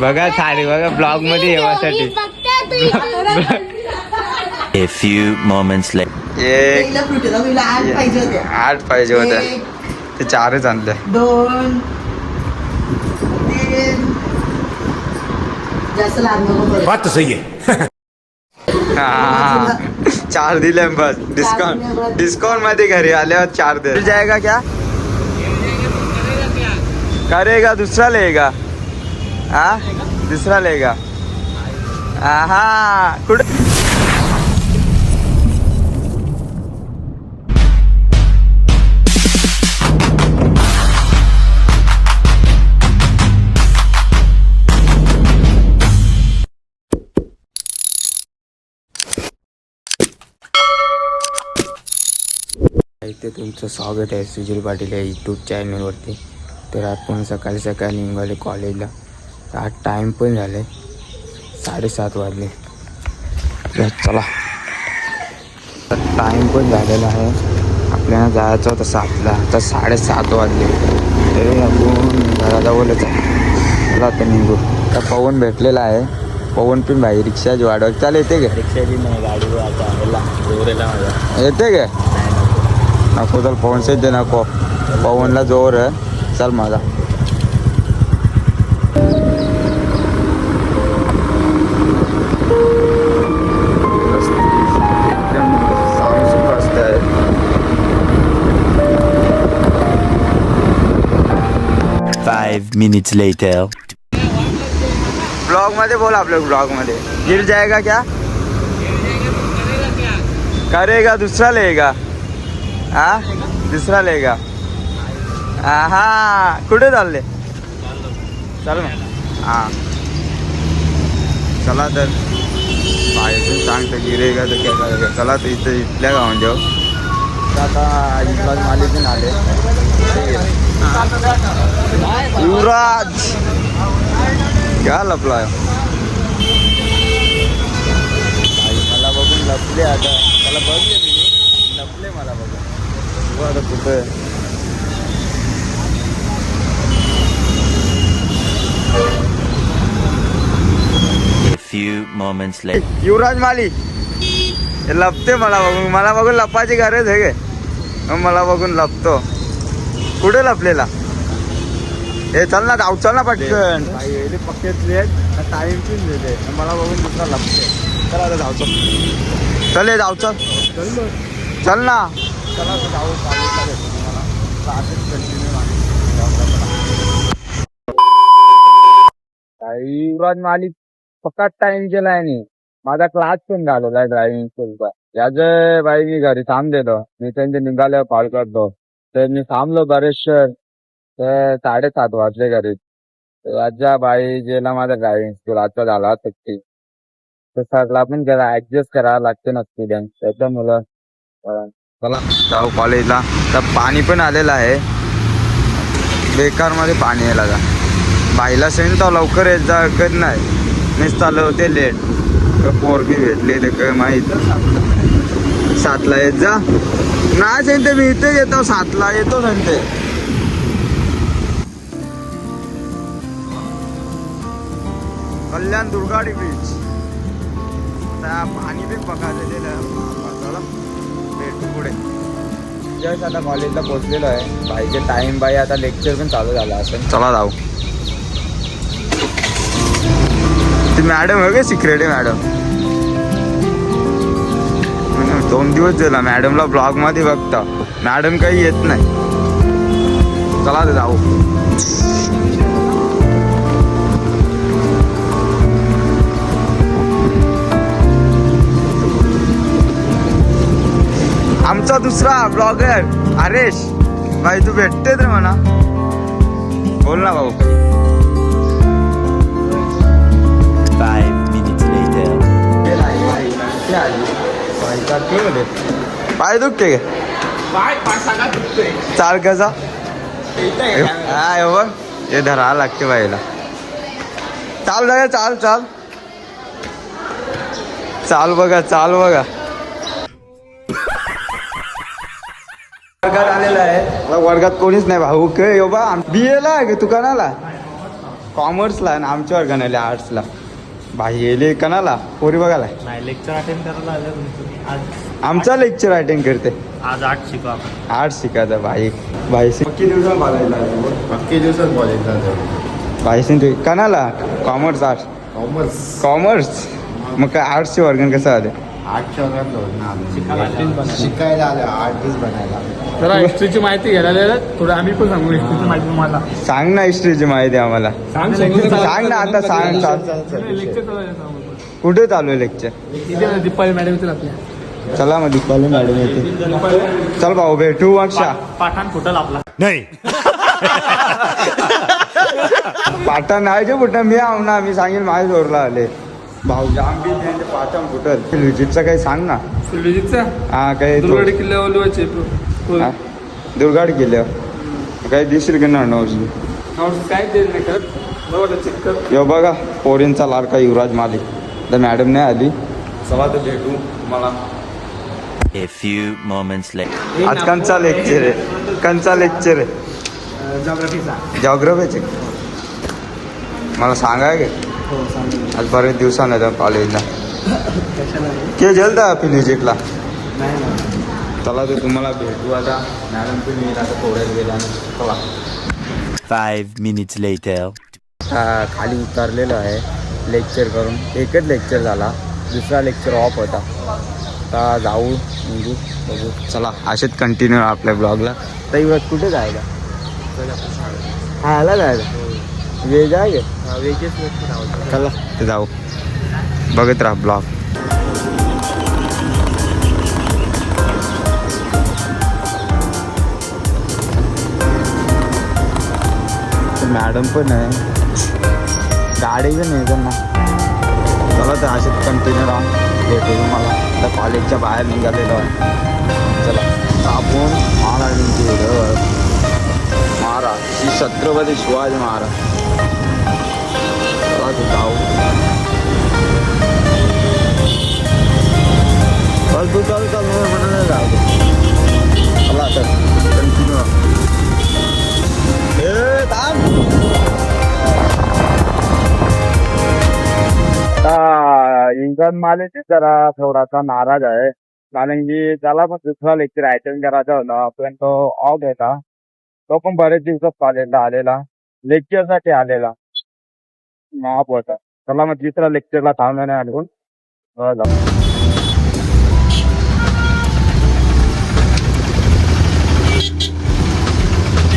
बघा साडी बघा ब्लॉग मध्ये येण्यासाठी. A few moments later. एक 8 पाहिजे होत्या ते 4च आणले. 2 3 जास्त लागणार बात तो सही है. हा 4 दिले बस. डिस्काउंट मध्ये घरी आल्यावर 4 दे. मिल जाएगा क्या? करेगा दूसरा लेगा. हाँ दूसरा लेगा. हाँ कुठं इथे तुमचं स्वागत आहे सुजल पाटील या यूट्यूब चॅनलवरती. तर आपण सकाळी सकाळी निघाले कॉलेजला. आज टाईम पण झाले 7:30 वाजले. तर चला टाईम पण झालेला आहे. आपल्याला जायचं होतं 7ला. आता 7:30 वाजले तरी आपण घराजवळच आहे. चला आता निघू. तर पवन भेटलेला आहे. पवन पण भाई रिक्षाची वाढव चाल येते का? रिक्षाची नाही गाडी आता येते का? नको चल पवनसेच दे. नको पवनला जोर आहे. चल माझा Five minutes later. ब्लॉग मध्ये बोल. आपल्या ब्लॉग मध्ये गिर जाएगा क्या? करेगा दूसरा लेगा. हाँ दूसरा लेगा. हा कुठे चालले? चल मग. हां चला तर बाहेरून सांगतं गिरेगा तर काय करेगा. चला तर इथं इथल्या गावात जाऊ. आता युवराज मालिकून आले. युवराज क्या लपलाय? मला बघून लपले. आता त्याला बघले मी लपले मला बघून. आता कुठं A few moments later. युवराज माली हे लपते मला बघून. मला बघून लपायची गरज आहे गे. मग मला बघून लपतो. कुठे लपलेला? हे चल ना जाऊ. चल ना पटकन. पक्केच टाईम पण देते. मला बघून दुसरा लपते. चला आता जाऊ. चल ये जाऊ. चल चल ना. चला जाऊ. युवराज माली फक्त टाइम केलाय आणि माझा क्लास पण झालेला आहे ड्रायव्हिंग स्कूलचा. याचं बाई मी घरी थांब देतो. मी त्यांचे निघाल्यावर कॉल करतो. तर मी थांबलो बरेचशे. तर 7:30 वाजले घरी. तर आजच्या बाई गेला माझा ड्रायव्हिंग स्कूल. आजचा झाला सुट्टी. तर सरला पण जरा ऍडजस्ट करावं लागते ना स्टुडंट. त्याच्या मुलं चला जाऊ कॉलेजला. तर पाणी पण आलेलं आहे. बेकार मध्ये पाणी यायला का बाईला सेन तर लवकर येत जा कधी नाही. मीच चालू होते लेट. पोरगी भेटली ते काय माहीत. 7ला येत जा. नाही सांगते मी इथे येतो 7ला येतो सांगते. कल्याण दुर्गाडी ब्रिज. पाणी पण पकालेलं. चला भेटू पुढे. जस्ट आता कॉलेजला पोहोचलेलो आहे. बाईचे टाइम बाई आता लेक्चर पण चालू झाला असेल. चला जाऊ. ती मॅडम आहे का सिक्रेट आहे मॅडम? 2 दिवस झाला मॅडमला ब्लॉग मध्ये बघता. मॅडम काही येत नाही. चला तर जाऊ. आमचा दुसरा ब्लॉगर हरेश भाई तू भेटते रे म्हणा. बोल ना भाऊ. 5 minutes later. पाय दुखते का? चाल कसा? हा हे बघ हे धरावं लागते बाईला. चाल बघा. चाल चाल चाल बघा. चाल बघा. वर्गात आलेला आहे. वर्गात कोणीच नाही भाऊ. के बा BA ला आहे की दुकानाला कॉमर्सला आणि आमच्या वर्गाने आर्ट्सला. भाई येले कणाला पोरी बघायला नाही लेक्चर अटेंड करायला आलं तुम्ही आज. आमचा लेक्चर अटेंड करते. आज 8 शिकू आपण. आर्ट्स शिकायचं भाई. किती दिवसात कॉलेजला अख्खे दिवसात कॉलेजला भाई तू कणाला कॉमर्स आर्ट्स कॉमर्स कॉमर्स मग काय आर्ट्सचे वर्गण कसं आले. आर्टच्या वर्गात शिकायला आलं आर्टिस्ट बनायला. जरा हिस्ट्रीची माहिती घ्यायला थोडं आम्ही पण सांगू हिस्ट्रीची माहिती तुम्हाला. सांग ना हिस्ट्रीची माहिती आम्हाला. सांग ना आता सांग. लेक्चर कुठे चालू आहे लेक्चर. दीपाली मॅडम येतील आपल्या. चला मग दीपाली मॅडम येते. चल भाऊ भेटू अक्षा. पाठाण फुटल आपला. पाटा नाही जे कुठं मी आव ना मी सांगेन माझ्या जोरला आले भाऊ जाम बी त्यांचे पाटण फुटल. विजिटचं काही सांग ना. विजिटचा हा काही दुर्गाडी किल्ल्यावर दुर्गाड किल्ल्यावर काही दिसेल की ना नोट्स काय देत नाही करत चेक कर. यो बघा पोरींचा लाडका युवराज मालिक. तर मॅडम नाही आली. चला तर भेटू मला. A few moments later. आज कंचा लेक्चर आहे. कंचा लेक्चर आहे जॉग्रफीचे. मला सांगाय गे आज बरेच दिवसानं येतं कॉलेजला. के गेलता फिलिजिटला. चला तर तुम्हाला भेटू आता. मॅडम तुम्ही आता थोड्यात गेला. चला 5 minutes later. खाली उतरलेलो आहे लेक्चर करून. एकच लेक्चर झाला. दुसरा लेक्चर ऑफ होता. आता जाऊ निघू बघू. चला असेच कंटिन्यू आपल्या ब्लॉगला. तर इवत कुठे जायला. ह्याला जायला वेज आहे गे. चला ते जाऊ बघत राहा ब्लॉग. मॅडम पण आहे गाडी पण नाही त्यांना. चला तर असेच कंटिन्यू राहा. भेटू तुम्हाला. आता कॉलेजच्या बाहेर निघालेलो आहे. चला आपण महाराजांची महाराज श्री छत्रपती शिवाजी महाराज. चला तर जाऊ. बस तू चालू चालू म्हणाला जाऊ. चला तर कंटिन्यू. इंजन मालेचे जरा थोडासा नाराज आहे. कारण की त्याला पण दुसरा लेक्चर अटेंड करायचा होता पण तो ऑफ होता. तो पण बरेच दिवसात कॉलेजला आलेला. लेक्चरसाठी आलेला ऑफ होता. चला मग तिसरा लेक्चरला थांबला नाही आलो.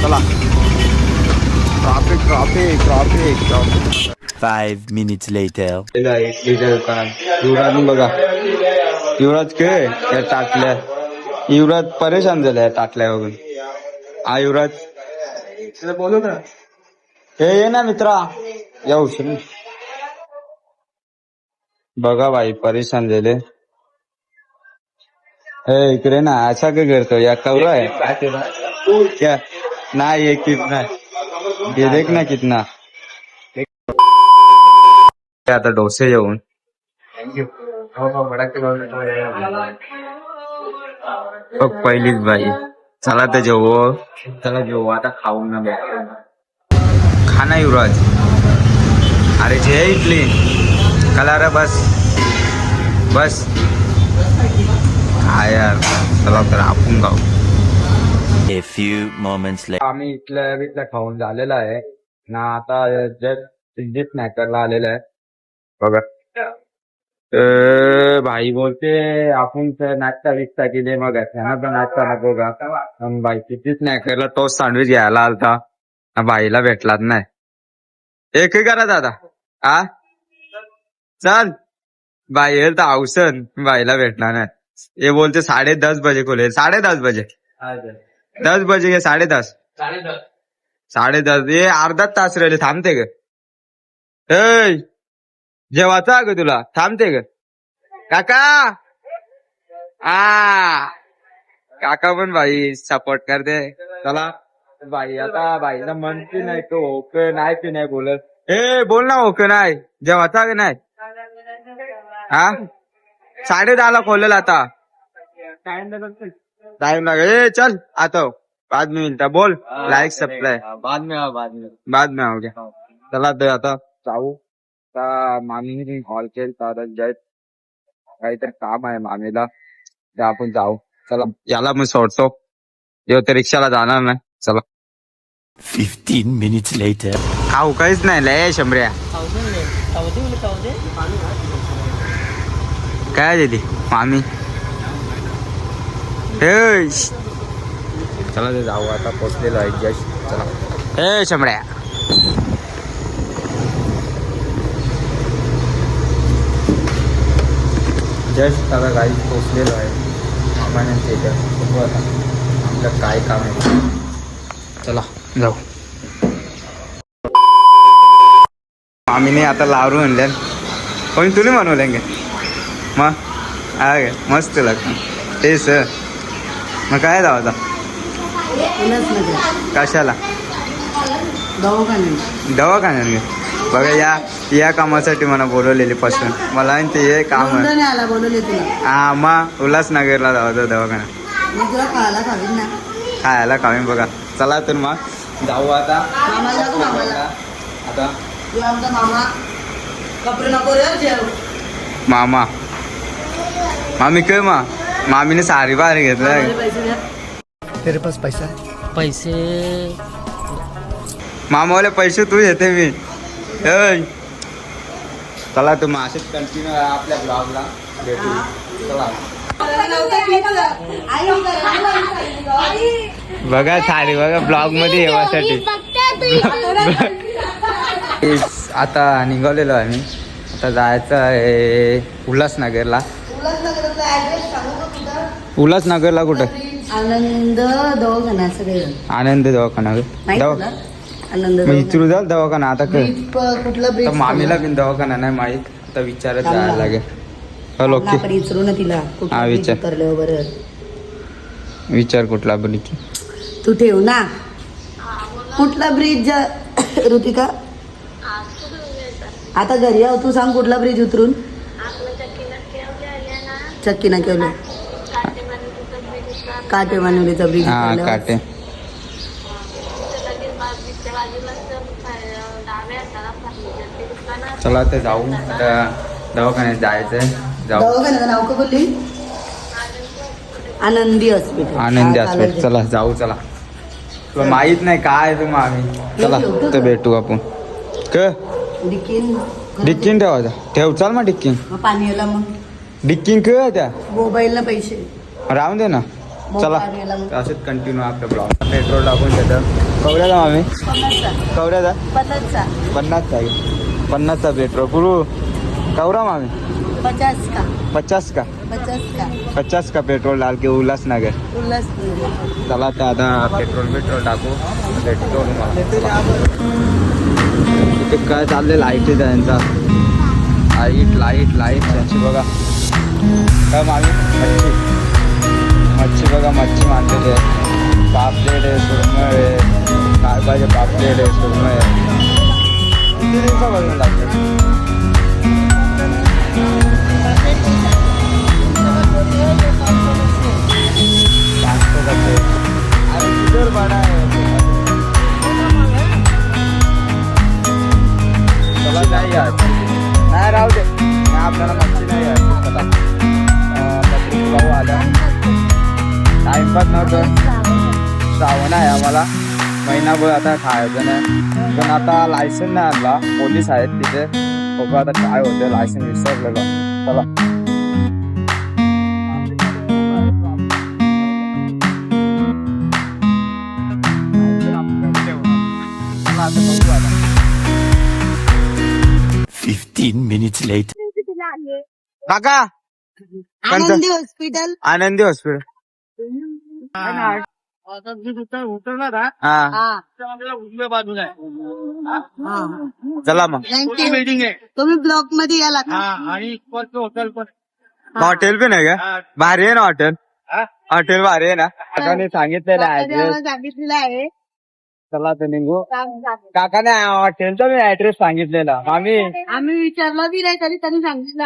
चला traffic traffic traffic traffic. 5 minutes later. Yuvraj बघा. युवराज खेळ त्या टाकल्या. युवराज परेशान झालाय टाकल्या बघून. हा युवराज बोलू ना. हे ये ना मित्रा येऊ शक. बघा भाई परेशान झाले. हे इकडे ना असा काय करतो या कवरा आहे क्या. नाही ये कितना ये देख ना कितना. आता डोसे जेवून पहिलीच बाई. चला तर जेवू. चला जेवू आता. खाऊ ना खाना युवराज. अरे जे इडली कला रे बस बस. हा यार चला तर आपण खाऊ. A few moments later. आम्ही इथल्या खाऊन झालेला आहे ना. आता जस्ट स्नॅकरला आलेला आहे बघा. भाई बोलते आपण नाश्ता विस्ता केले मग पण नाश्ता नको का. भाई किती स्नॅकरला टोस्ट सँडविच घ्यायला आलता. भाईला भेटलाच नाही. एक करा दादा. आ चल भाई येईल तर औषध. भाईला भेटला नाही. हे बोलते 10:30 बजे खोले. 10:30 बजे 10 बजे घे. 10:30 10:30 ये अर्धा तास राहिले. थांबते ग. जेवायचा ग तुला. थांबते ग काका. काका पण भाई सपोर्ट करते. चला भाई आता भाईला म्हणते नाही तो ओके नाही ते नाही बोलत. बोल ना ओके नाही जेवायचा ग नाही. हा 10:30 खोलेल आता. टाइम लगे. चल आता बाद में मिलता. बोल लाइक सब्सक्राइब बाद में बाद में हो गया. चला ते आता जाऊ. आता मामीने कॉल केला काहीतरी काम आहे मामीला, ते आपण जाऊ. चला याला मी सोडतो, जेव्हा ते रिक्षाला जाणार नाही. चला 15 minutes later. खाऊ काहीच नाही लय शंभऱ्या. काय दिली मामी? हे चला ते जाऊ, आता पोचलेलो आहे जस्ट. चला हे शंभऱ्या. जस्ट आता गाडी पोचलेलो आहे मामाने इथं. बघू आता आपलं काय काम आहे. चला जाऊ. मामीने आता लावरून आणल्या. पण तुम्ही बनवले गे मग हा गे मस्त लागतं तेच. मग काय जाऊ आता कशाला दवाखान्यात गे? बघा या कामासाठी मला बोलवलेली पासून. मला ते हे काम आहे. हा मग उल्हासनगरला जाऊ दवाखान्यात. खायला खावीन बघा. चला तर मग जाऊ आता. आता मामा मामी काय मामीने सारी बाहेर घेतलं. तेरे पास पैसा पैसे मामावाले पैसे तू येते मी. चला तू असेच कंटिन्यू आपल्या ब्लॉगला भेटू. चला बघा साडी बघा ब्लॉग मध्ये येण्यासाठी. आता निघालेलो आहे मी. आता जायचं आहे उल्हासनगरला. उल्हासनगरला कुठं? आनंद दवाखाना सगळे आनंद दवाखाना. आनंद मग इथून जाल दवाखाना. आता कुठला तर मामीला बिन दवाखाना नाही माहित. आता विचारत जायला लागेल. हॅलो विचारू ना तिला. हा, विचार. बरं विचार कुठला ब्रिज. तू ठेव ना. कुठला ब्रिज ऋतिका? आता घरी आहो. तू सांग कुठला ब्रिज उतरून. चक्की ना केवलं काटे मानवलीचा ब्रिज. हा काटे. चला आता जाऊ. आता दवाखान्यात जायचंय. जाऊ. दवाखान्याचं नाव का बोलली? आनंदी हॉस्पिटल. आनंदी हॉस्पिटल. चला जाऊ. चला तुला माहित नाही काय तू मामी. चला तर भेटू आपण. क डिक्कीन ठेवायचा. ठेव चाल मग डिक्कीन. पाणी आला मग डिक्कीन खेळ त्या मोबाईल ना पैसे राहून दे ना. चला असंच कंटिन्यू आपलं ब्लॉग. पेट्रोल टाकून देतं. कवड्याचा मामी? कवड्याचा 50चा 50चा पेट्रोल पुरू. कवरा मामी 50 का 50 का 50 का पेट्रोल डाल के उल्हासनगर. चला तर आता पेट्रोल टाकू. भेटतो इथे काय चालले. लाईट आहे त्यांचा. लाईट त्यांची बघा. काय मामी मच्छी बघा. मच्छी मानलेली आहे. पापलेट आहे, सुरमई आहे, काय पाहिजे. पापलेट आहे, सुरमई आहे. किती दिवसापासून लागतं? अरे किती बडा आहे. चला नाही यार. नाही राहू दे. आपल्याला मच्छी नाही यार. चला भाऊ आला. टाइमपास नव्हतं. श्रावण आहे आम्हाला. महिनाभर आता खायचं नाही. पण आता लायसन नाही आणला. पोलीस आहेत तिथे. बघू आता काय होतं. लायसन विसरलेलं. चला आता बघू आता. 15 minutes later. काका आनंदी हॉस्पिटल. आनंदी हॉस्पिटल. उतरणार हा हा उजव्या बाजूला आहे. चला मग. बिल्डिंग आहे. तुम्ही ब्लॉक मध्ये याला का? आणि हॉटेल पण. हॉटेल पण आहे का? भारी आहे ना हॉटेल. हॉटेल भारी आहे ना. काकाने सांगितलेलं ऍड्रेस. सांगितलेलं आहे. चला तर निघू. काकाने हॉटेलचा मी ऍड्रेस सांगितलेला. आम्ही विचारलं बी नाही तरी त्यांनी सांगितलं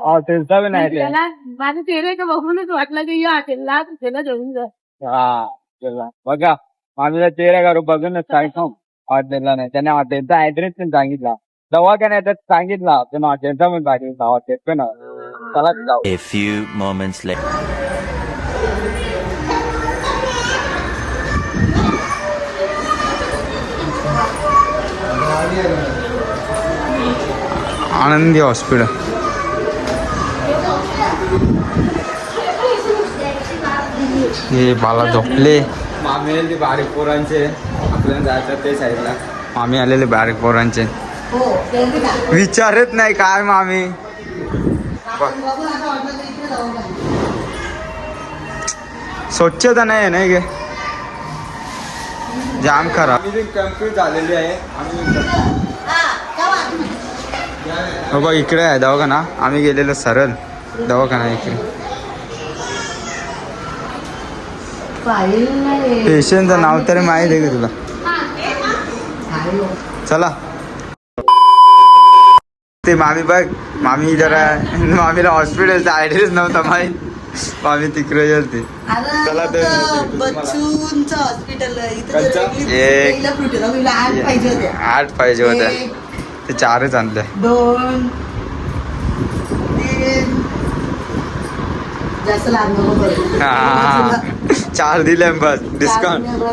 हॉटेलचा पण ऍड्रेस. माझं चेहरे का बघूनच वाटलं की या हॉटेलला त्याला घेऊन जा. हा चला बघा. मामीला चेहरा करू बघूनच काय खाऊ. हॉटेलला नाही, त्याने हॉटेलचा ऍड्रेस पण सांगितला, दवाखान्यात सांगितला, पण हॉटेलचा पण सांगितला, हॉटेल पण चला जाऊ. A few moments later. आनंदी हॉस्पिटल. हे बाला झोपले. मामी आले बारीक पोरांचे, आपल्याला जायचं ते साईडला. मामी आलेले बारीक पोरांचे, विचारत नाही काय मामी. स्वच्छता नाही आहे ना गे, जाम खराब. कम्प्लीट झालेली आहे. हो बघ इकडे आहे दवाखाना, आम्ही गेलेलो सरळ दवाखाना इकडे. पेशंटचं नाव तरी माहीत आहे का तुला? चला ते मामी बघ, मामी जरा मामीला हॉस्पिटलचा ऍड्रेस नव्हता माहीत, मामी तिकडे गेलती. चला ते बच्चूंचं हॉस्पिटल एक 8 पाहिजे होत्या, ते 4च आणले. 2 3 जास्त लागणार. हा, 4 दिले बस.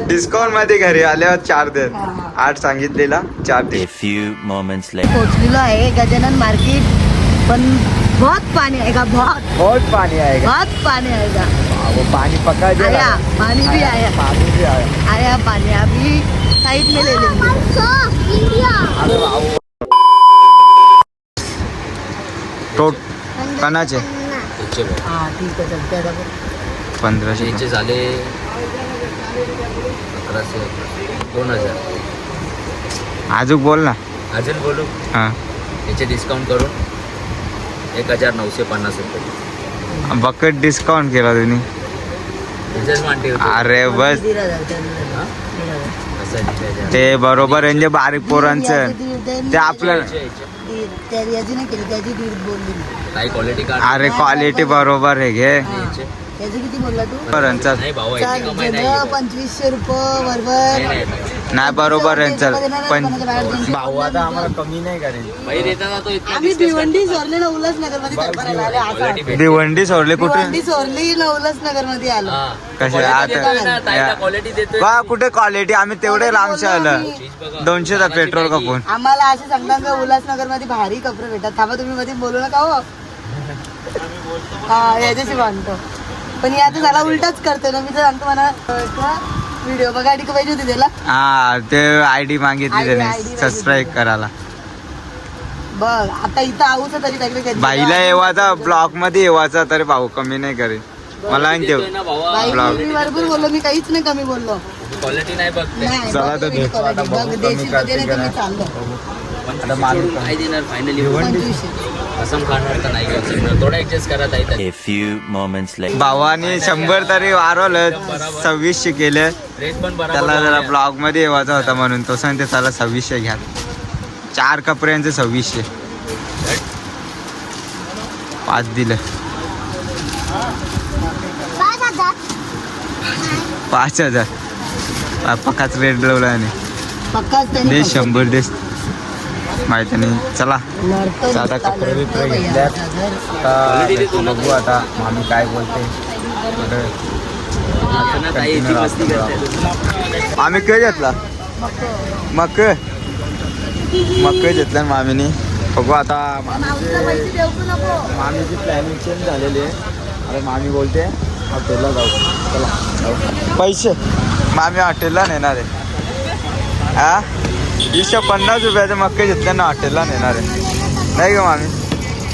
डिस्काउंट मध्ये घरी आल्यावर 4 दे. 8 सांगितलेला 4 दे. A few moments later. पोहोचलेलो आहे गजानन मार्केट, पण बहुत पानी आएगा, बहुत पानी आएगा. बहुत पानी आएगा. वो पानी पका दे. आया पानी भी आया, पानी भी आया. आया पानी. अभी साइड में ले लेंगे. अरे बाबू तो कणाचे हाँ ठीक है, चलते हैं. 1500 झाले 1100 2000. अजून बोल ना. अजून बोलू, हा याचे डिस्काउंट करून 1950 रुपये. बकट डिस्काउंट केला तुम्ही. रिचार्ज मांडते अरे बस, ते बरोबर म्हणजे बारीक पोरांचं ते आपलं. याची नाही केली, त्याची दीड बोलली. काही क्वालिटी कार्ड अरे क्वालिटी बरोबर आहे घे. त्याचं किती बोलला तू? पोरांचं नाही भाऊ, याची कमाई नाही. 2500 रुपये बरोबर. नाही बरोबर आहे. चल पण भाऊ आता आम्हाला कमी नाही करेल. बाई देताना तो इतका आम्ही भिवंडी सोरले ना उल्हासनगर मध्ये चक्कराला आले. क्वालिटी भेट. भिवंडी सोडले कुठे? भिवंडी सोरली ना उल्हासनगर मध्ये आलो. हा. कशा Quality देतोय ना, आता ताईला क्वालिटी देतोय. बा कुठे क्वालिटी, आम्ही तेवढे लांबचे आलं. 200चा पेट्रोल कापून. आम्हाला असे सांगता का उल्हासनगर मध्ये भारी कपडे भेटतात. थांबा तुम्ही मध्ये बोलू नका हो. हा याच्याशी बांधतो, पण याचं झाला उलटाच करतो ना. मी तर सांगतो मला व्हिडिओ बघा आधी पाहिजे होती त्याला. हा ते आयडी मागितली त्याने ID सबस्क्राईब करायला. बघ आता इथं आऊचं तरी टाकले. बाईला येवाचा ब्लॉग मध्ये येवाचा तरी भाऊ कमी नाही करेल. मला नाही देऊ देतोय ना भावा, ब्लॉग. मी भरपूर बोललो, मी काहीच नाही कमी बोललो. क्वालिटी नाही बघते. नाही, चला बघ तर एवढी देतो quality. बघ, देशी मध्ये नाही तर मी चाललो. काय देणार फायनली? 2500. असं खाणार तर नाही घेऊ शकणार. थोडा ऍडजस्ट करा ताई. A few moments later. भावानी 100 तरी वारवलं, 2600 केले. रेट पण बरोबर त्याला जरा लावल्या. ब्लॉग मध्ये येवायचा होता म्हणून तो सांगते त्याला 2600 घ्या. 4 कपड्यांचे 2600. 5 दिलं. 5000 पक्काच रेट लावला आणि पक्काच त्याने दे 100 दे माहिती नाही. चला लढतो, साधा कपडे बिपडे लढतो घेतल्यात. यार. आता बघू आता मामी काय बोलते. ना ताई याची मस्ती करते. आम्ही काय घेतला मक घेतला मामीने. बघू आता माऊचा पैसे देऊ का नको? मामीची प्लॅनिंग चेंज झालेली आहे. अरे मामी बोलते हॉटेलला जाऊ. चला जाऊ. पैसे मामी हॉटेलला नेणार आहे. हा 250 रुपयाचे मक्के घेतल्यानं हॉटेलला नेणार आहे नाही का मामी?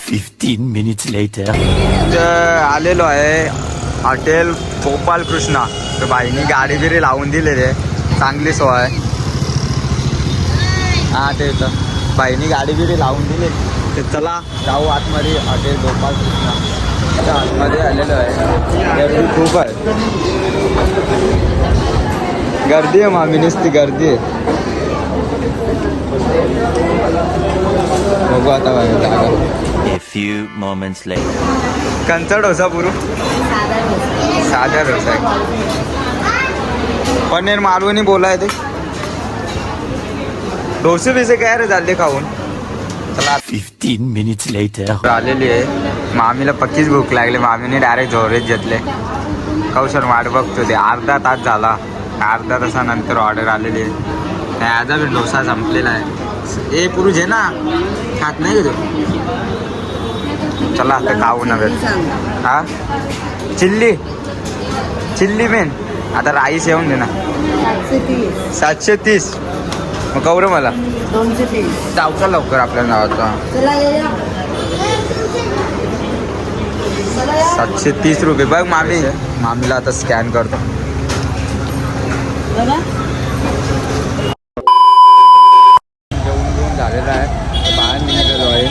15 minutes later. तर आलेलो आहे हॉटेल गोपाल कृष्णा. तर बाईनी गाडी बिरी लावून दिलेली आहे, चांगली सोय आहे. हा ते तर बाईनी गाडी बिरी लावून दिली. तर चला जाऊ आतमध्ये. हॉटेल गोपाल कृष्णा त्या आतमध्ये आलेलो आहे. गर्दी खूप आहे, गर्दी आहे मामी, नुसती गर्दी आहे. बघू आता बाई जागा. A few moments later. कंचा डोसा पुरू साधा डोसा आहे. पनीर मालवणी बोलाय ते डोसे बिसे काय रे झाले खाऊन. चला 15 minutes later. आलेली आहे. मामीला पक्कीच भूक लागली. मामीने डायरेक्ट झोरेच घेतले. कौशल वाट बघतो ते अर्धा तास झाला. अर्धा तासानंतर ऑर्डर आलेली आहे. माझा बी डोसा संपलेला आहे. ए पुरुष आहे ना खात नाही का तू. चला आता खाऊ नव्हे. हा चिल्ली मेन. आता राईस येऊन दे ना. 730. मग कवर मला 230. जाऊचा लवकर आपल्या नावाचा. 730 रुपये. बघ मामीला आता स्कॅन करतो. जेवण झालेलं आहे. बाहेर निघालेलो आहे.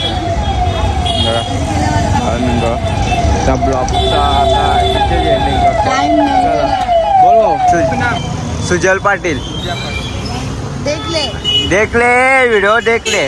बाहेर निघा त्या ब्लॉकचा आता इथे एंडिंग करतो. बोल सुजल पाटील. देख ले व्हिडिओ देख ले.